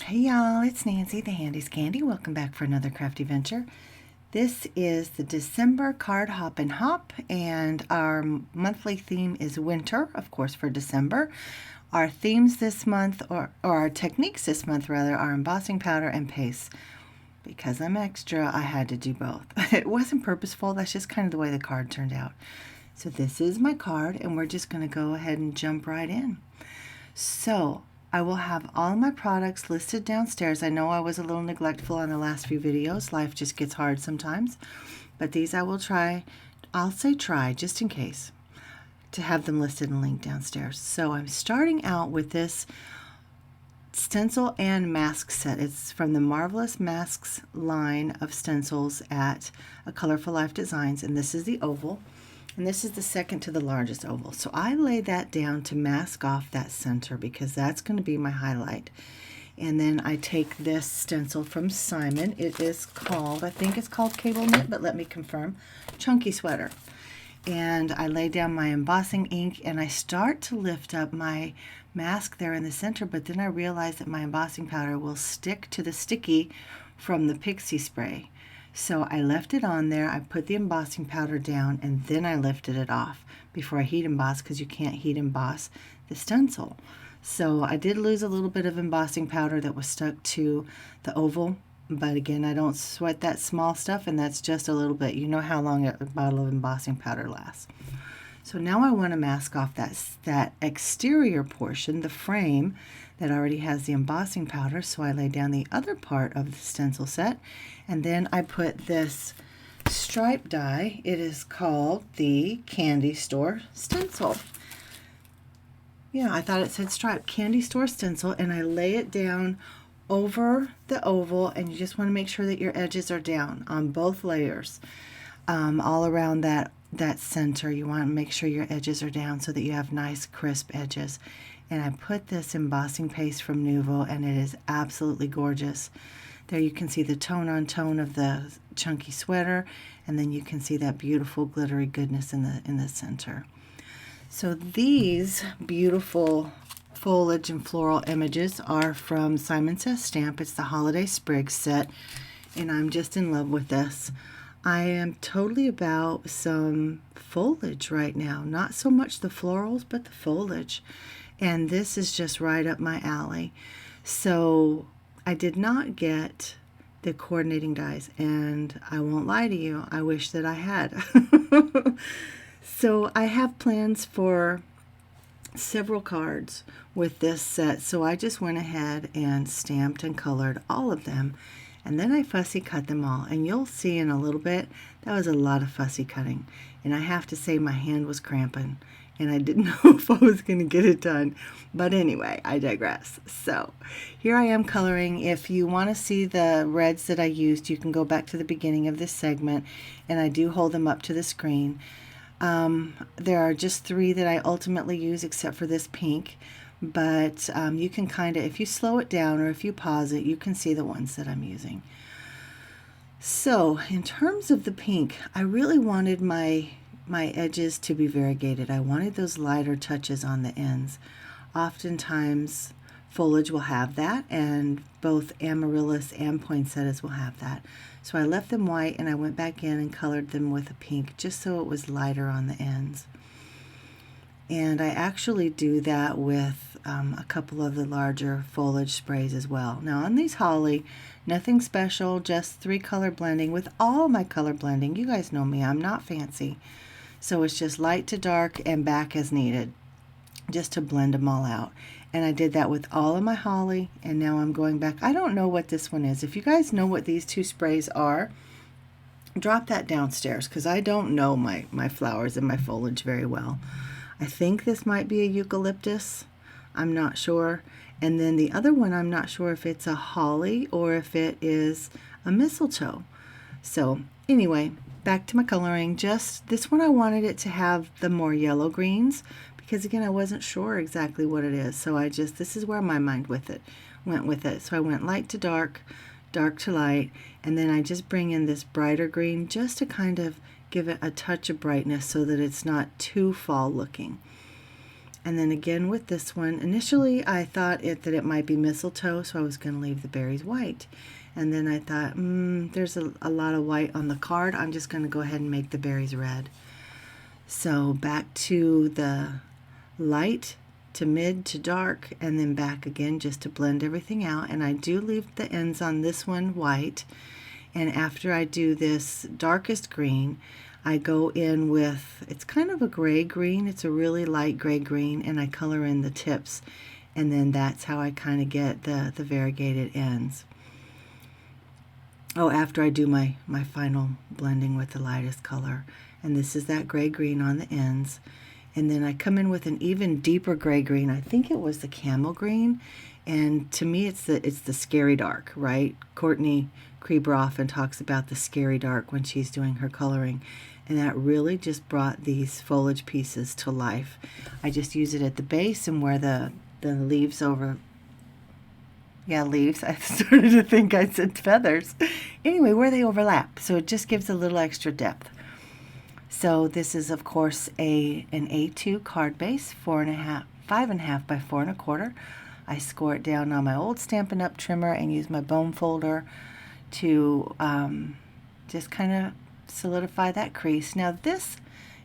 Hey y'all, it's Nancy, the Handy's Candy. Welcome back for another crafty venture. This is the December card Hoppin' Hop, and our monthly theme is winter, of course, for December. Our themes this month, or our techniques this month rather, are embossing powder and paste. Because I'm extra, I had to do both. It wasn't purposeful, that's just kind of the way the card turned out. So this is my card, and we're just going to go ahead and jump right in. So I will have all my products listed downstairs. I know I was a little neglectful on the last few videos. Life just gets hard sometimes. But these I will try, I'll say try just in case, to have them listed and linked downstairs. So I'm starting out with this stencil and mask set. It's from the Marvelous Masks line of stencils at A Colorful Life Designs, and this is the oval. And this is the second to the largest oval. So I lay that down to mask off that center because that's going to be my highlight. And then I take this stencil from Simon. It is called, I think it's called Cable Knit, but let me confirm, Chunky Sweater. And I lay down my embossing ink and I start to lift up my mask there in the center, but then I realize that my embossing powder will stick to the sticky from the pixie spray. So I left it on there, I put the embossing powder down, and then I lifted it off before I heat emboss, because you can't heat emboss the stencil. So I did lose a little bit of embossing powder that was stuck to the oval, but again, I don't sweat that small stuff, and that's just a little bit. You know how long a bottle of embossing powder lasts. So now I want to mask off that exterior portion, the frame that already has the embossing powder. So I lay down the other part of the stencil set, and then I put this stripe die. It is called the Candy Store Stencil. Yeah, I thought it said stripe, Candy Store Stencil, and I lay it down over the oval, and you just want to make sure that your edges are down on both layers, all around that center. You want to make sure your edges are down so that you have nice crisp edges. And I put this embossing paste from Nuvo, and it is absolutely gorgeous. There you can see the tone on tone of the chunky sweater, and then you can see that beautiful glittery goodness in the center. So these beautiful foliage and floral images are from Simon Says Stamp. It's the Holiday Sprigs set, and I'm just in love with this. I am totally about some foliage right now. Not so much the florals, but the foliage. And this is just right up my alley. So I did not get the coordinating dies, and I won't lie to you, I wish that I had. So I have plans for several cards with this set, so I just went ahead and stamped and colored all of them, and then I fussy cut them all, and you'll see in a little bit that was a lot of fussy cutting, and I have to say my hand was cramping and I didn't know if I was going to get it done. But anyway, I digress. So here I am coloring. If you want to see the reds that I used, you can go back to the beginning of this segment, and I do hold them up to the screen. There are just 3 that I ultimately use except for this pink, but you can kind of, if you slow it down or if you pause it, you can see the ones that I'm using. So in terms of the pink, I really wanted my edges to be variegated. I wanted those lighter touches on the ends. Oftentimes foliage will have that, and both amaryllis and poinsettias will have that. So I left them white, and I went back in and colored them with a pink just so it was lighter on the ends. And I actually do that with a couple of the larger foliage sprays as well. Now on these holly, nothing special, just 3 color blending. With all my color blending, you guys know me, I'm not fancy. So it's just light to dark and back as needed, just to blend them all out. And I did that with all of my holly, and now I'm going back. I don't know what this one is. If you guys know what these 2 sprays are, drop that downstairs, because I don't know my flowers and my foliage very well. I think this might be a eucalyptus. I'm not sure. And then the other one, I'm not sure if it's a holly or if it is a mistletoe. So anyway, back to my coloring. Just this one, I wanted it to have the more yellow greens, because again, I wasn't sure exactly what it is. So this is where my mind went with it. So I went light to dark, dark to light, and then I just bring in this brighter green just to kind of give it a touch of brightness so that it's not too fall looking. And then again with this one, initially I thought that it might be mistletoe, so I was going to leave the berries white. And then I thought, there's a lot of white on the card. I'm just going to go ahead and make the berries red. So back to the light to mid to dark, and then back again just to blend everything out. And I do leave the ends on this one white. And after I do this darkest green, I go in with, it's kind of a gray green, it's a really light gray green, and I color in the tips, and then that's how I kind of get the variegated ends. Oh, after I do my final blending with the lightest color, and this is that gray green on the ends, and then I come in with an even deeper gray green. I think it was the camel green, and to me it's the scary dark, right? Courtney Krieber often talks about the scary dark when she's doing her coloring, and that really just brought these foliage pieces to life. I just use it at the base and where the leaves leaves. I started to think I said feathers. Anyway, where they overlap, so it just gives a little extra depth. So this is of course an A2 card base, 5.5 by 4.25. I score it down on my old Stampin' Up! Trimmer and use my bone folder to just kind of solidify that crease. Now this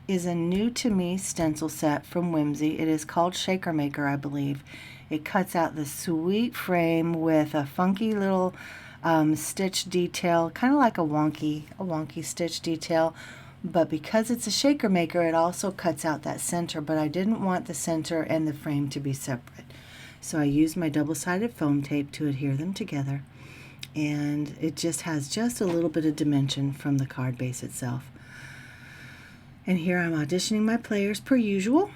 is a new to me stencil set from Whimsy. It is called Shaker Maker, I believe. It cuts out the sweet frame with a funky little stitch detail, kind of like a wonky stitch detail. But because it's a shaker maker, it also cuts out that center, but I didn't want the center and the frame to be separate. So I used my double-sided foam tape to adhere them together, and it just has just a little bit of dimension from the card base itself. And here I'm auditioning my players per usual,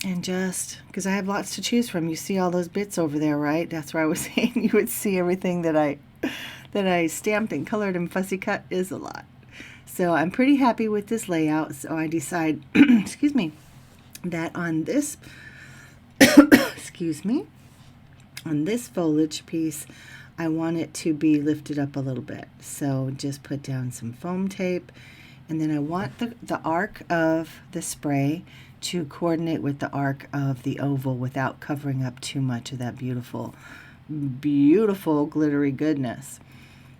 and just because I have lots to choose from. You see all those bits over there, right? That's where I was saying you would see everything that I stamped and colored and fussy cut is a lot. So I'm pretty happy with this layout, so I decide, excuse me, that on this, excuse me, on this foliage piece, I want it to be lifted up a little bit. So just put down some foam tape, and then I want the arc of the spray to coordinate with the arc of the oval without covering up too much of that beautiful, beautiful glittery goodness.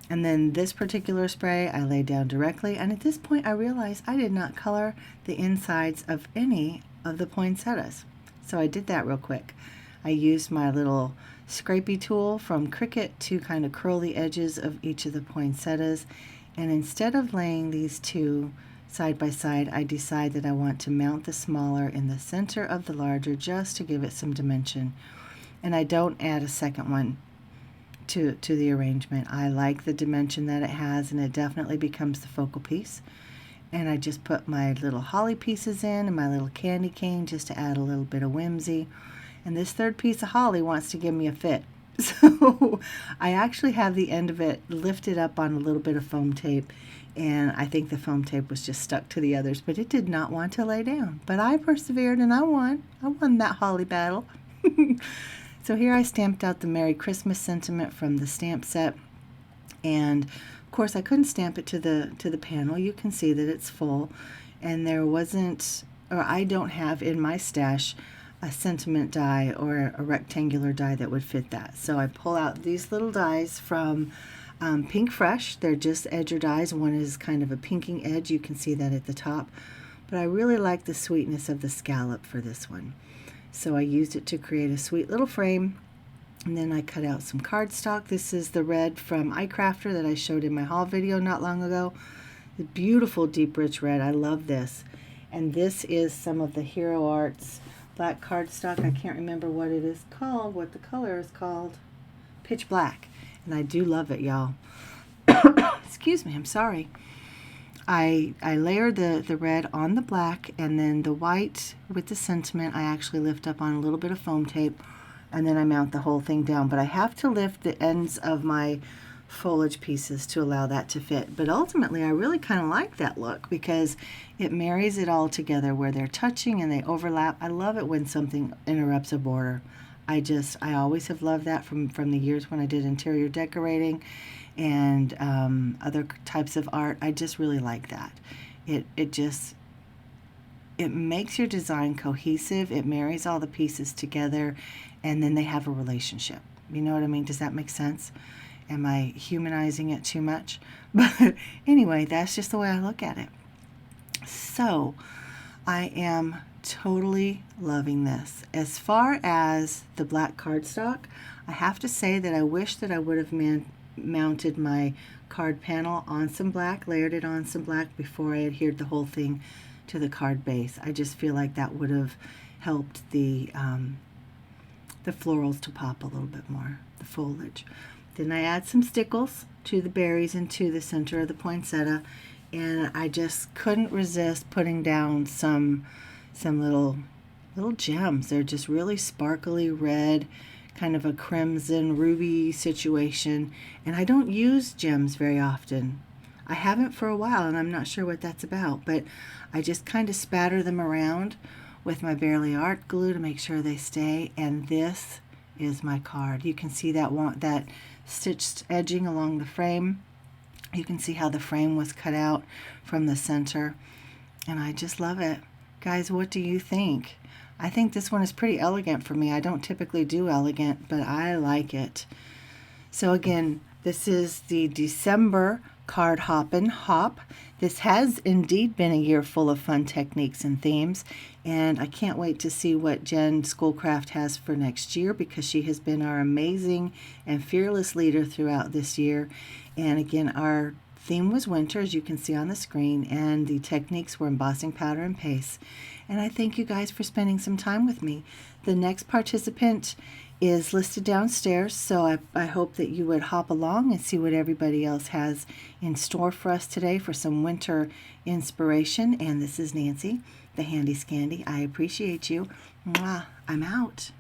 And then this particular spray I lay down directly, and at this point I realized I did not color the insides of any of the poinsettias. So I did that real quick. I used my little scrapey tool from Cricut to kind of curl the edges of each of the poinsettias, and instead of laying these two side by side, I decide that I want to mount the smaller in the center of the larger just to give it some dimension. And I don't add a second one to the arrangement. I like the dimension that it has, and it definitely becomes the focal piece. And I just put my little holly pieces in and my little candy cane just to add a little bit of whimsy. And this third piece of holly wants to give me a fit. So I actually have the end of it lifted up on a little bit of foam tape, and I think the foam tape was just stuck to the others, but it did not want to lay down. But I persevered and I won. I won that holly battle. So here I stamped out the Merry Christmas sentiment from the stamp set, and of course I couldn't stamp it to the panel. You can see that it's full, and there wasn't, or I don't have in my stash a sentiment die or a rectangular die that would fit that. So I pull out these little dies from Pink Fresh. They're just edger dies. One is kind of a pinking edge. You can see that at the top, but I really like the sweetness of the scallop for this one. So I used it to create a sweet little frame, and then I cut out some cardstock. This is the red from iCrafter that I showed in my haul video not long ago. The beautiful deep rich red. I love this. And this is some of the Hero Arts black cardstock. I can't remember what it is called, what the color is called. Pitch black. And I do love it, y'all. Excuse me, I'm sorry. I layered the red on the black, and then the white with the sentiment I actually lift up on a little bit of foam tape, and then I mount the whole thing down. But I have to lift the ends of my foliage pieces to allow that to fit. But ultimately I really kind of like that look because it marries it all together where they're touching and they overlap. I love it when something interrupts a border. I always have loved that from the years when I did interior decorating and other types of art. I just really like that. It just it makes your design cohesive. It marries all the pieces together, and then they have a relationship. You know what I mean? Does that make sense? Am I humanizing it too much? But anyway, that's just the way I look at it. So I am totally loving this. As far as the black cardstock, I have to say that I wish that I would have mounted my card panel on some black, layered it on some black before I adhered the whole thing to the card base. I just feel like that would have helped the florals to pop a little bit more, the foliage. Then I add some stickles to the berries and to the center of the poinsettia, and I just couldn't resist putting down some little gems. They're just really sparkly red, kind of a crimson ruby situation, and I don't use gems very often. I haven't for a while, and I'm not sure what that's about, but I just kind of spatter them around with my Barely Art glue to make sure they stay, and this is my card. You can see that stitched edging along the frame. You can see how the frame was cut out from the center, and I just love it. Guys, what do you think? I think this one is pretty elegant for me. I don't typically do elegant, but I like it. So again, this is the December Card Hoppin' Hop. This has indeed been a year full of fun techniques and themes, and I can't wait to see what Jen Schoolcraft has for next year, because she has been our amazing and fearless leader throughout this year. And again, our theme was winter, as you can see on the screen, and the techniques were embossing powder and paste. And I thank you guys for spending some time with me. The next participant is listed downstairs, so I hope that you would hop along and see what everybody else has in store for us today for some winter inspiration. And this is Nancy, the Handy Scandy. I appreciate you. Mwah. I'm out.